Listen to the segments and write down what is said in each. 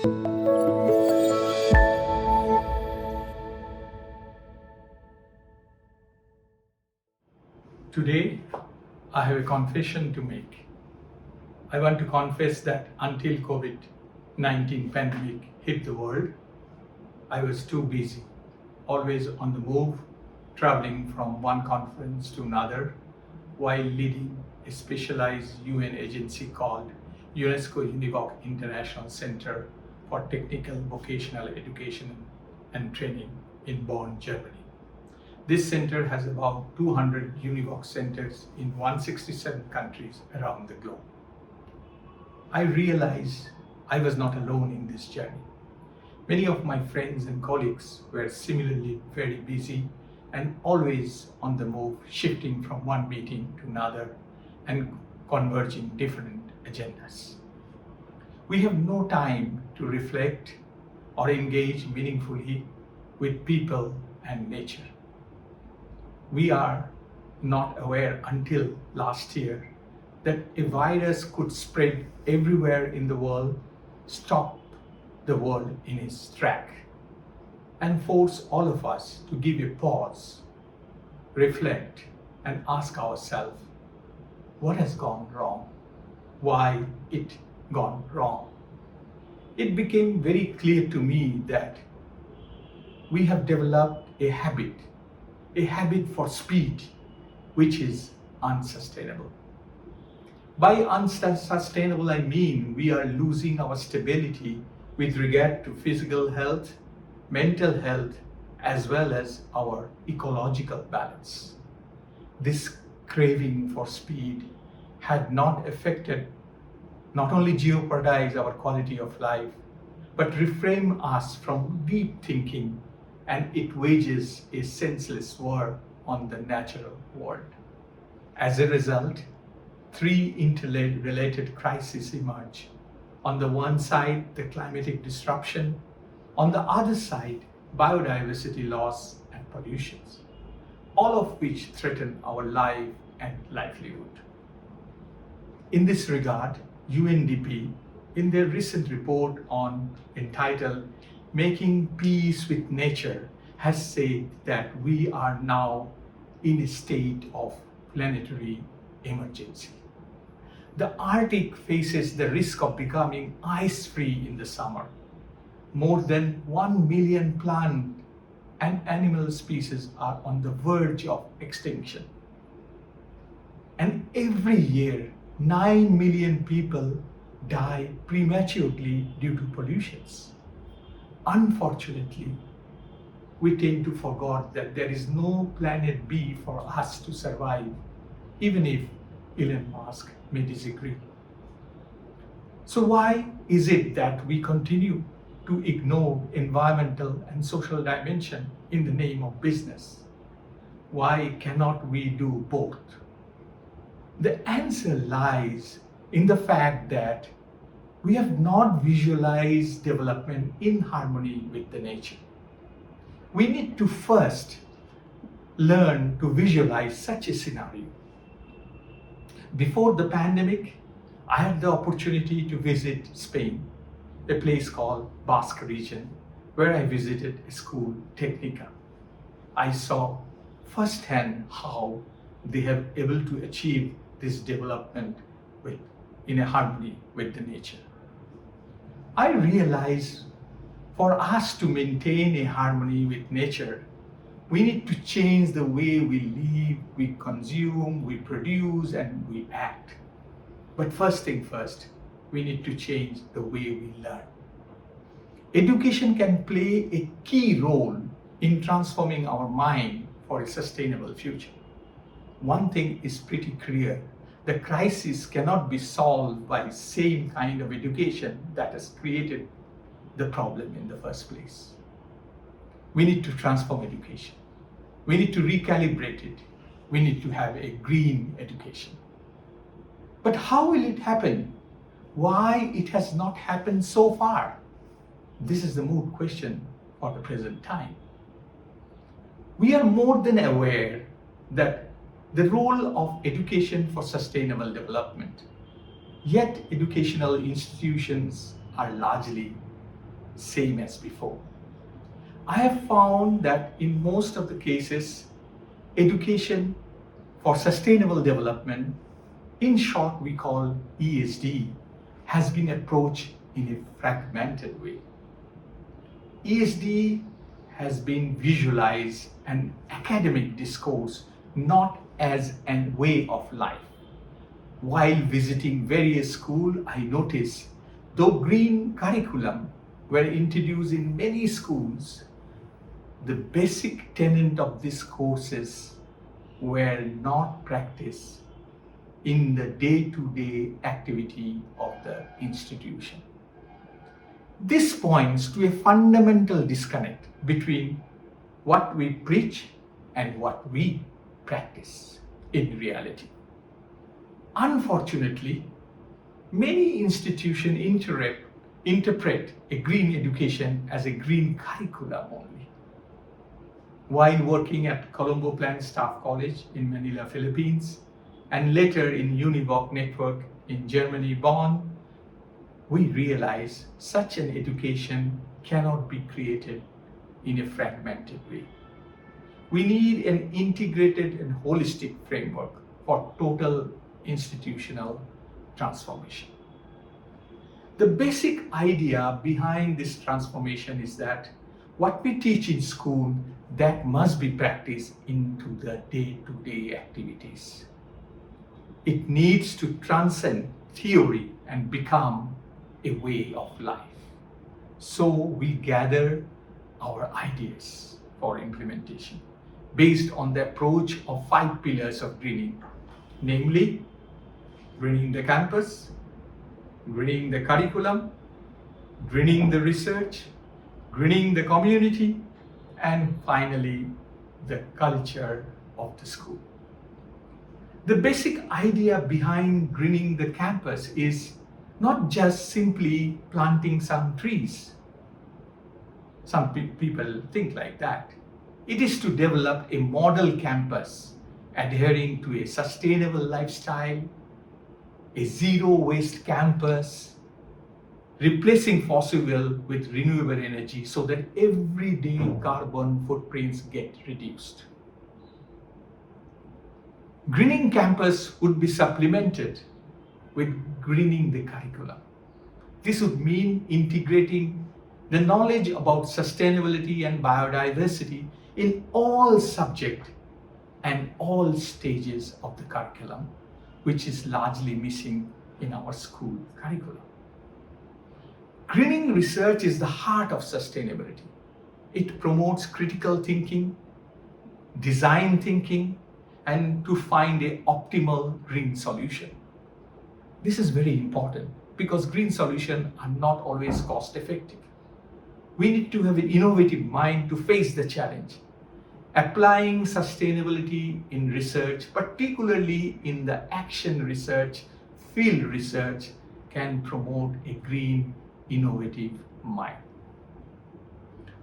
Today, I have a confession to make. I want to confess that until COVID-19 pandemic hit the world, I was too busy, always on the move, traveling from one conference to another, while leading a specialized UN agency called UNESCO-UNEVOC International Centre for Technical Vocational Education and Training in Bonn, Germany. This center has about 200 UNEVOC centers in 167 countries around the globe. I realized I was not alone in this journey. Many of my friends and colleagues were similarly very busy and always on the move, shifting from one meeting to another and converging different agendas. We have no time to reflect or engage meaningfully with people and nature. We are not aware until last year that a virus could spread everywhere in the world, stop the world in its track, and force all of us to give a pause, reflect, and ask ourselves, what has gone wrong? Why it gone wrong? It became very clear to me that we have developed a habit for speed, which is unsustainable. By unsustainable, I mean we are losing our stability with regard to physical health, mental health, as well as our ecological balance. This craving for speed had not only jeopardized our quality of life, but reframed us from deep thinking, and it wages a senseless war on the natural world. As a result, three interrelated crises emerge. On the one side, the climatic disruption. On the other side, biodiversity loss and pollutions, all of which threaten our life and livelihood. In this regard, UNDP, in their recent report entitled Making Peace with Nature, has said that we are now in a state of planetary emergency. The Arctic faces the risk of becoming ice-free in the summer. More than 1 million plant and animal species are on the verge of extinction. And every year, 9 million people die prematurely due to pollutions. Unfortunately, we tend to forget that there is no planet B for us to survive, even if Elon Musk may disagree. So why is it that we continue to ignore environmental and social dimension in the name of business? Why cannot we do both? The answer lies in the fact that we have not visualized development in harmony with the nature. We need to first learn to visualize such a scenario. Before the pandemic, I had the opportunity to visit Spain, a place called Basque region, where I visited a school, Technica. I saw firsthand how they have able to achieve this development in a harmony with the nature. I realized for us to maintain a harmony with nature, we need to change the way we live, we consume, we produce, and we act. But first thing first, we need to change the way we learn. Education can play a key role in transforming our mind for a sustainable future. One thing is pretty clear: the crisis cannot be solved by the same kind of education that has created the problem in the first place. We need to transform education. We need to recalibrate it. We need to have a green education. But how will it happen? Why it has not happened so far? This is the moot question for the present time. We are more than aware that the role of education for sustainable development. Yet educational institutions are largely same as before. I have found that in most of the cases, education for sustainable development, in short we call ESD, has been approached in a fragmented way. ESD has been visualized an academic discourse not as a way of life. While visiting various schools, I noticed though green curriculum were introduced in many schools, the basic tenet of these courses were not practiced in the day-to-day activity of the institution. This points to a fundamental disconnect between what we preach and what we practice in reality. Unfortunately, many institutions interpret a green education as a green curriculum only. While working at Colombo Plan Staff College in Manila, Philippines, and later in UNEVOC network in Germany, Bonn, we realize such an education cannot be created in a fragmented way. We need an integrated and holistic framework for total institutional transformation. The basic idea behind this transformation is that what we teach in school, that must be practiced into the day-to-day activities. It needs to transcend theory and become a way of life. So we gather our ideas for implementation based on the approach of 5 pillars of greening, namely greening the campus, greening the curriculum, greening the research, greening the community, and finally the culture of the school. The basic idea behind greening the campus is not just simply planting some trees. Some people think like that. It is to develop a model campus adhering to a sustainable lifestyle, a zero waste campus, replacing fossil fuel with renewable energy so that everyday carbon footprints get reduced. Greening campus would be supplemented with greening the curriculum. This would mean integrating the knowledge about sustainability and biodiversity in all subjects and all stages of the curriculum, which is largely missing in our school curriculum. Greening research is the heart of sustainability. It promotes critical thinking, design thinking, and to find an optimal green solution. This is very important because green solutions are not always cost effective. We need to have an innovative mind to face the challenge. Applying sustainability in research, particularly in the action research, field research, can promote a green, innovative mind.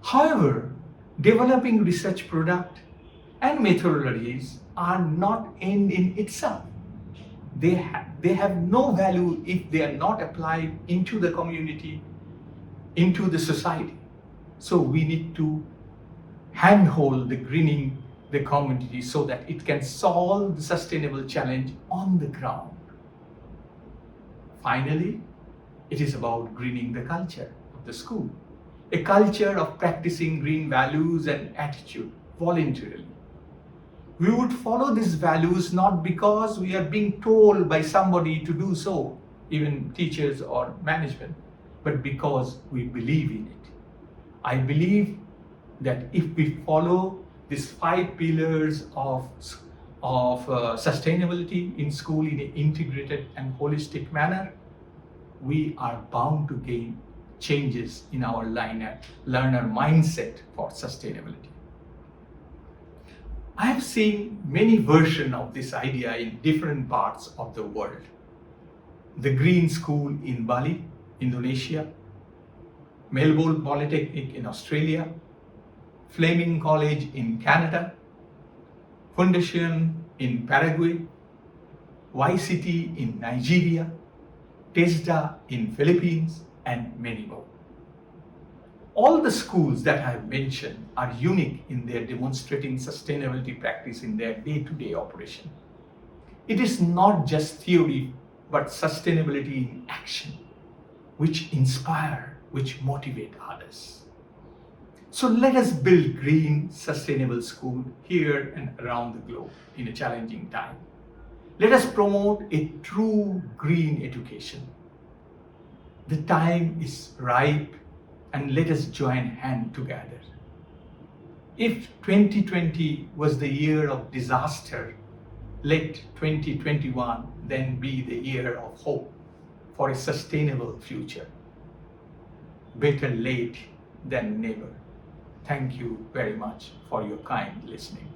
However, developing research product and methodologies are not end in itself. They have no value if they are not applied into the community, into the society. So we need to handhold the greening the community so that it can solve the sustainable challenge on the ground. Finally, it is about greening the culture of the school, a culture of practicing green values and attitude voluntarily. We would follow these values not because we are being told by somebody to do so, even teachers or management, but because we believe in it. I believe that if we follow these 5 pillars of sustainability in school in an integrated and holistic manner, we are bound to gain changes in our learner mindset for sustainability. I have seen many versions of this idea in different parts of the world. The Green School in Bali, Indonesia, Melbourne Polytechnic in Australia, Fleming College in Canada, Foundation in Paraguay, YCT in Nigeria, TESDA in Philippines, and many more. All the schools that I have mentioned are unique in their demonstrating sustainability practice in their day-to-day operation. It is not just theory, but sustainability in action, which inspire, which motivate others. So let us build green, sustainable school here and around the globe in a challenging time. Let us promote a true green education. The time is ripe, and let us join hands together. If 2020 was the year of disaster, let 2021 then be the year of hope for a sustainable future. Better late than never. Thank you very much for your kind listening.